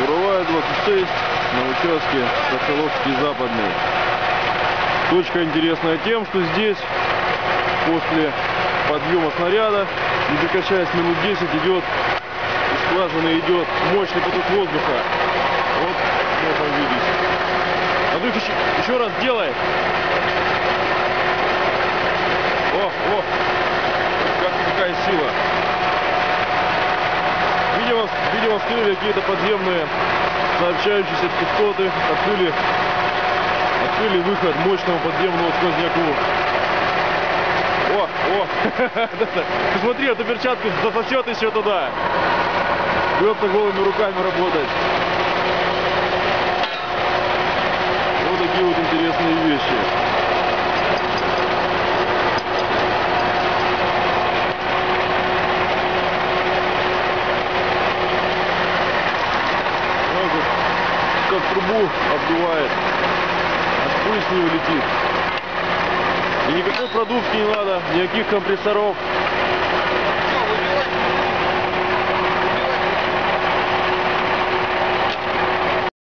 Буровая 26 на участке Соколовский Западный. Точка интересная тем, что здесь после подъема снаряда, не прекращаясь минут 10, идет из скважины идет мощный поток воздуха. Вот можно видеть. Андрюх, еще раз делай. О, какая сила. Видимо, вскрыли какие-то подземные сообщающиеся частоты, открыли выход мощному подземному сквозняку. Ты смотри, эту перчатку засосет еще туда. Придется голыми руками работать. Вот такие вот интересные вещи. Как трубу обдувает, аж пыль с нее летит. И никакой продувки не надо, никаких компрессоров.